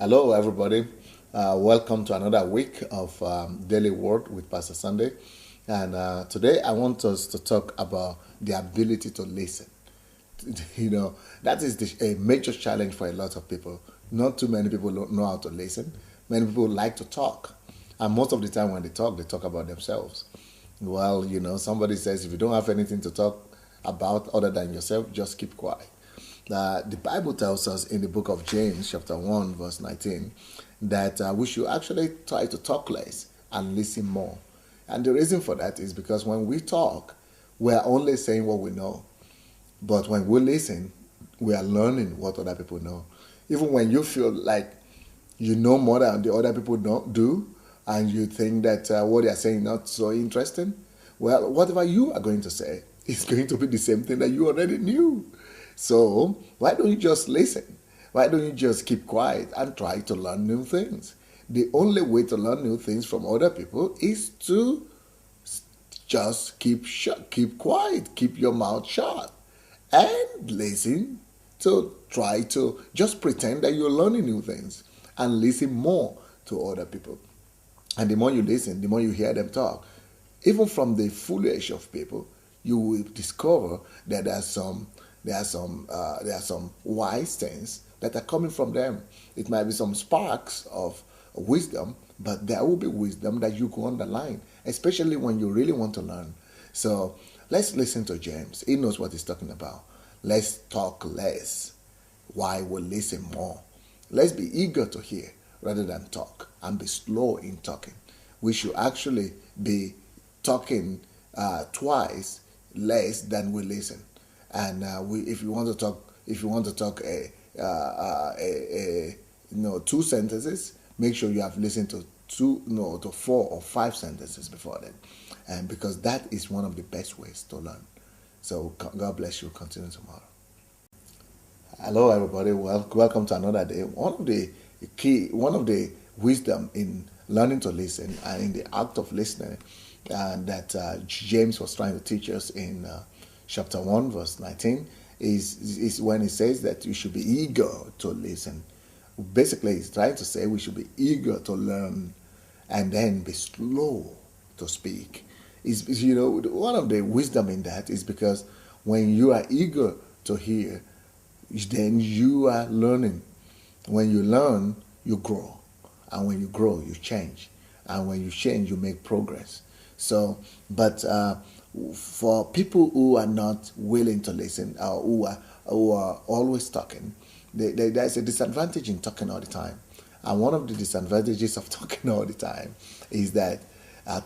Hello, everybody. Welcome to another week of Daily Word with Pastor Sandey. And today I want us to talk about the ability to listen. That is a major challenge for a lot of people. Not too many people don't know how to listen. Many people like to talk. And most of the time when they talk about themselves. Well, somebody says if you don't have anything to talk about other than yourself, just keep quiet. The Bible tells us in the book of James, chapter 1, verse 19, that we should actually try to talk less and listen more. And the reason for that is because when we talk, we are only saying what we know. But when we listen, we are learning what other people know. Even when you feel like you know more than the other people don't do, and you think that what they are saying is not so interesting, well, whatever you are going to say is going to be the same thing that you already knew. So why don't you just listen? Why don't you just keep quiet and try to learn new things? The only way to learn new things from other people is to just keep quiet, keep your mouth shut, and listen to try to just pretend that you're learning new things and listen more to other people. And the more you listen, the more you hear them talk. Even from the foolish of people, you will discover that there are some wise things that are coming from them. It might be some sparks of wisdom, but there will be wisdom that you can underline, especially when you really want to learn. So let's listen to James. He knows what he's talking about. Let's talk less while we listen more. Let's be eager to hear rather than talk, and be slow in talking. We should actually be talking twice less than we listen. And if you want to talk two sentences, make sure you have listened to to 4 or 5 sentences before then, and because that is one of the best ways to learn. So God bless you. Continue tomorrow. Hello, everybody. Welcome to another day. One of the wisdom in learning to listen and in the act of listening, that James was trying to teach us in chapter 1, verse 19, is when he says that you should be eager to listen. Basically, he's trying to say we should be eager to learn and then be slow to speak. One of the wisdom in that is because when you are eager to hear, then you are learning. When you learn, you grow. And when you grow, you change. And when you change, you make progress. So, but for people who are not willing to listen, or who are always talking, there's a disadvantage in talking all the time. And one of the disadvantages of talking all the time is that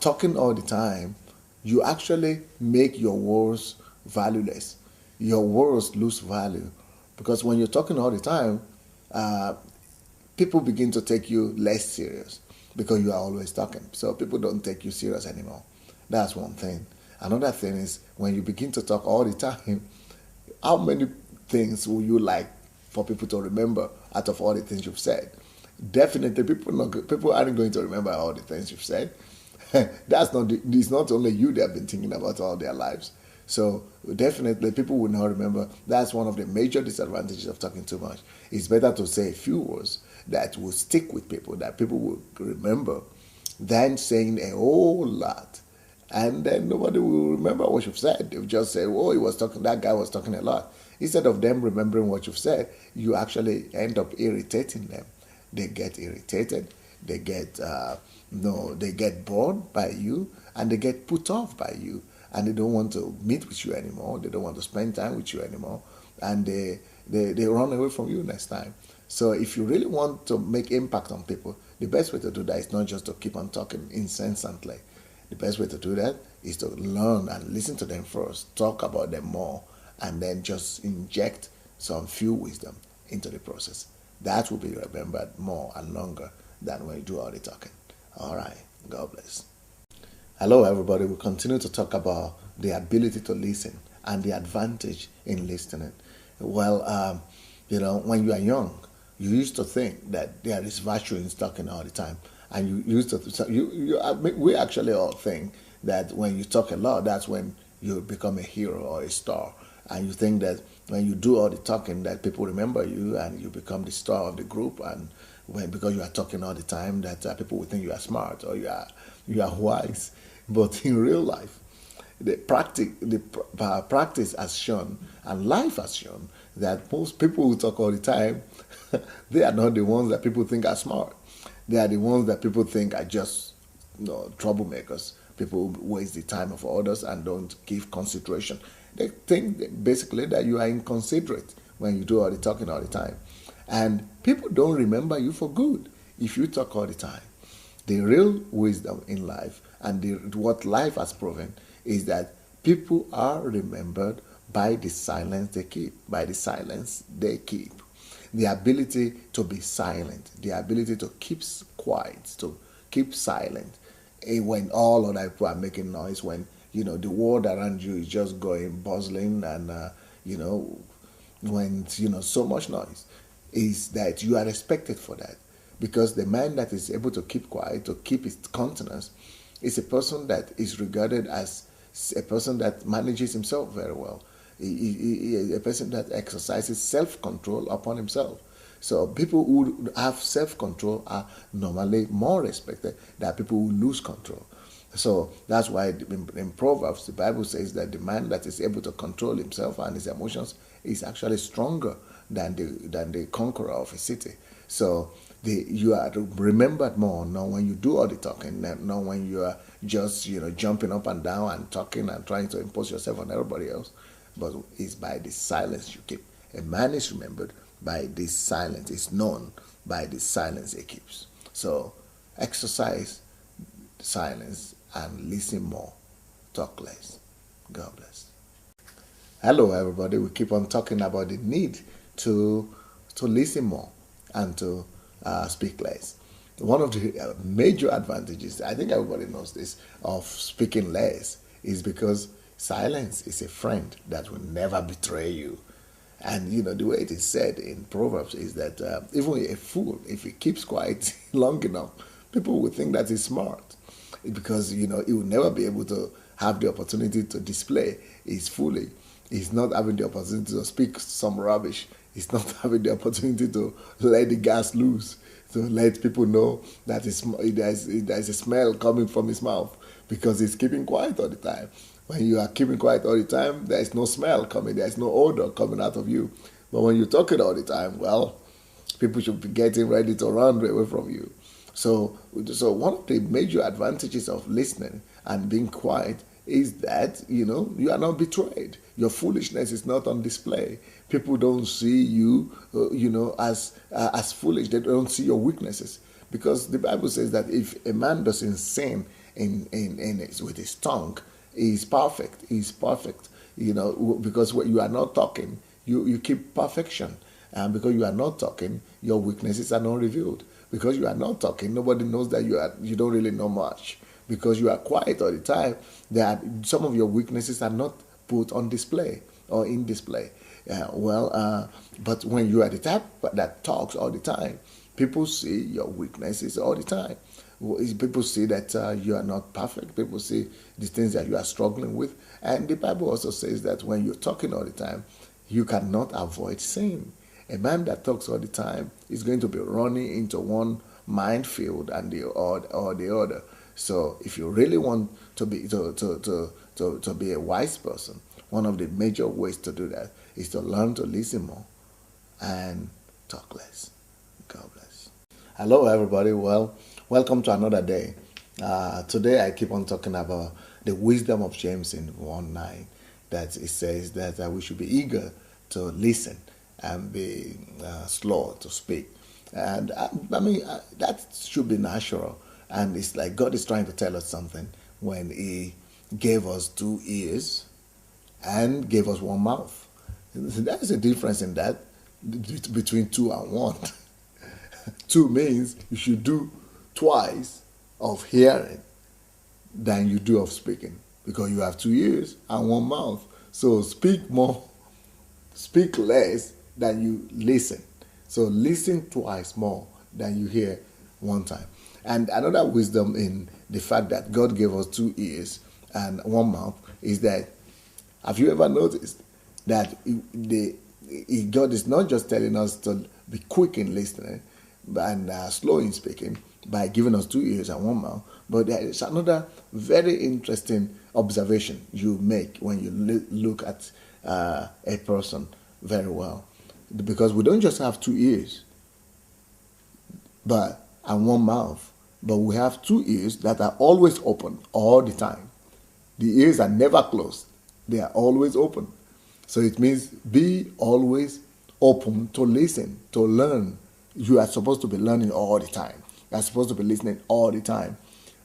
talking all the time, you actually make your words valueless. Your words lose value. Because when you're talking all the time, people begin to take you less serious because you are always talking. So people don't take you serious anymore. That's one thing. Another thing is when you begin to talk all the time, how many things will you like for people to remember out of all the things you've said? Definitely, people aren't going to remember all the things you've said. It's not only you they have been thinking about all their lives. So definitely people will not remember. That's one of the major disadvantages of talking too much. It's better to say a few words that will stick with people, that people will remember, than saying a whole lot. And then nobody will remember what you've said. They'll just say, oh, that guy was talking a lot. Instead of them remembering what you've said, you actually end up irritating them. They get irritated. They get bored by you, and they get put off by you. And they don't want to meet with you anymore. They don't want to spend time with you anymore. And they run away from you next time. So if you really want to make impact on people, the best way to do that is not just to keep on talking incessantly. The best way to do that is to learn and listen to them first, talk about them more, and then just inject some few wisdom into the process. That will be remembered more and longer than when you do all the talking. All right. God bless. Hello, everybody. We continue to talk about the ability to listen and the advantage in listening. Well, when you are young, you used to think that there is virtue in talking all the time, and we actually all think that when you talk a lot, that's when you become a hero or a star, and you think that when you do all the talking, that people remember you and you become the star of the group, and because you are talking all the time that people will think you are smart or you are wise. But in real life, practice has shown and life has shown that most people who talk all the time, they are not the ones that people think are smart. They are the ones that people think are just troublemakers. People who waste the time of others and don't give consideration. They think basically that you are inconsiderate when you do all the talking all the time. And people don't remember you for good if you talk all the time. The real wisdom in life and what life has proven is that people are remembered by the silence they keep, by the silence they keep. The ability to be silent, the ability to keep quiet, to keep silent when all other people are making noise, when the world around you is just going bustling and when so much noise, is that you are respected for that. Because the man that is able to keep quiet, to keep his countenance, is a person that is regarded as a person that manages himself very well. A person that exercises self-control upon himself. So people who have self-control are normally more respected than people who lose control. So that's why in Proverbs, the Bible says that the man that is able to control himself and his emotions is actually stronger than the conqueror of a city. So you are remembered more, not when you do all the talking, not when you are just jumping up and down and talking and trying to impose yourself on everybody else, but it's by the silence you keep. A man is remembered by this silence, is known by the silence he keeps. So exercise silence and listen more, talk less. God bless. Hello everybody, we keep on talking about the need to listen more and to speak less. One of the major advantages, I think everybody knows this, of speaking less is because silence is a friend that will never betray you. And the way it is said in Proverbs is that even a fool, if he keeps quiet long enough, people will think that he's smart, because he will never be able to have the opportunity to display his folly. He's not having the opportunity to speak some rubbish. He's not having the opportunity to let the gas loose, to let people know that there's a smell coming from his mouth, because he's keeping quiet all the time. When you are keeping quiet all the time, there is no smell coming, there is no odor coming out of you. But when you're talking all the time, well, people should be getting ready to run away from you. So one of the major advantages of listening and being quiet is that you are not betrayed. Your foolishness is not on display. People don't see you as foolish. They don't see your weaknesses, because the Bible says that if a man doesn't sin with his tongue, he's perfect. He's perfect. Because when you are not talking, you keep perfection, and because you are not talking, your weaknesses are not revealed. Because you are not talking, nobody knows that you don't really know much. Because you are quiet all the time, some of your weaknesses are not put on display or in display. But when you are the type that talks all the time, people see your weaknesses all the time. People see that you are not perfect. People see the things that you are struggling with. And the Bible also says that when you're talking all the time, you cannot avoid sin. A man that talks all the time is going to be running into one minefield and the other. So if you really want to be a wise person, one of the major ways to do that is to learn to listen more and talk less. God bless. Hello everybody. Well, welcome to another day. Today I keep on talking about the wisdom of James in 1:9, that it says that we should be eager to listen and be slow to speak. And that should be natural. And it's like God is trying to tell us something when He gave us 2 ears and gave us 1 mouth. There's a difference in that between 2 and 1. 2 means you should do twice of hearing than you do of speaking, because you have 2 ears and 1 mouth. So speak more, speak less than you listen. So listen twice more than you hear 1 time. And another wisdom in the fact that God gave us 2 ears and 1 mouth is that, have you ever noticed that God is not just telling us to be quick in listening, and slow in speaking by giving us 2 ears and 1 mouth. But there is another very interesting observation you make when you look at a person very well. Because we don't just have 2 ears and 1 mouth, but we have 2 ears that are always open all the time. The ears are never closed. They are always open. So it means be always open to listen, to learn. You are supposed to be learning all the time. You are supposed to be listening all the time.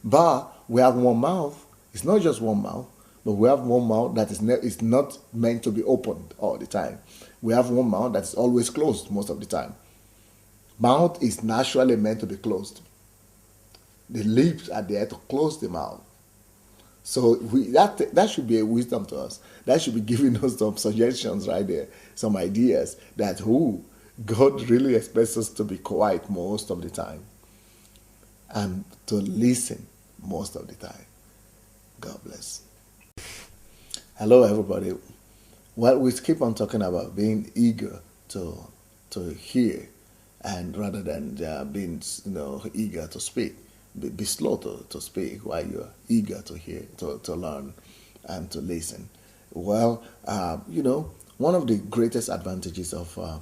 But we have 1 mouth. It's not just 1 mouth, but we have 1 mouth that is not meant to be opened all the time. We have 1 mouth that is always closed most of the time. Mouth is naturally meant to be closed. The lips are there to close the mouth. So that should be a wisdom to us. That should be giving us some suggestions right there, some ideas that God really expects us to be quiet most of the time and to listen most of the time. God bless. Hello, everybody. Well, we keep on talking about being eager to hear, and rather than being eager to speak. Be slow to speak while you're eager to hear, to learn, and to listen. Well, one of the greatest advantages of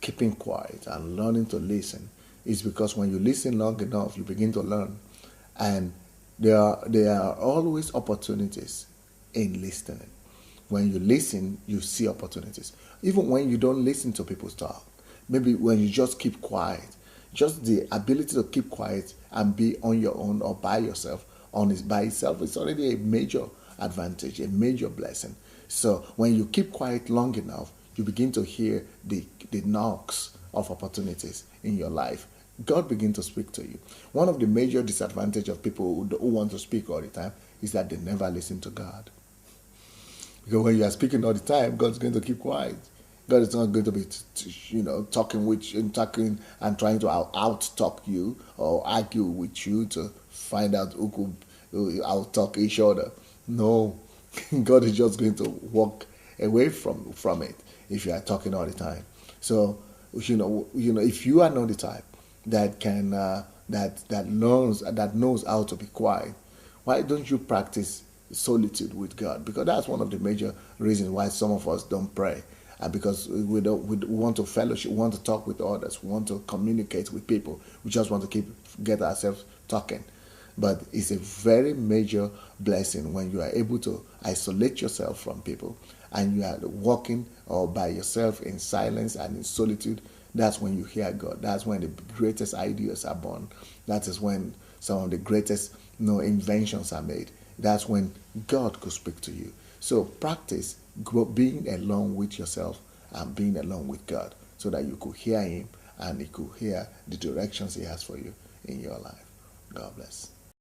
keeping quiet and learning to listen is because when you listen long enough, you begin to learn. And there are always opportunities in listening. When you listen, you see opportunities. Even when you don't listen to people's talk, maybe when you just keep quiet, just the ability to keep quiet and be on your own or by yourself, by itself, is already a major advantage, a major blessing. So when you keep quiet long enough, you begin to hear the knocks of opportunities in your life. God begins to speak to you. One of the major disadvantages of people who want to speak all the time is that they never listen to God. Because when you are speaking all the time, God's going to keep quiet. God is not going to be, talking and trying to out-talk you or argue with you to find out who could out-talk each other. No, God is just going to walk away from it if you are talking all the time. So, if you are not the type that can that knows how to be quiet, why don't you practice solitude with God? Because that's one of the major reasons why some of us don't pray. Because we want to fellowship, we want to talk with others, we want to communicate with people. We just want to get ourselves talking. But it's a very major blessing when you are able to isolate yourself from people and you are walking or by yourself in silence and in solitude. That's when you hear God. That's when the greatest ideas are born. That is when some of the greatest inventions are made. That's when God could speak to you. So practice being alone with yourself and being alone with God so that you could hear Him and you could hear the directions He has for you in your life. God bless.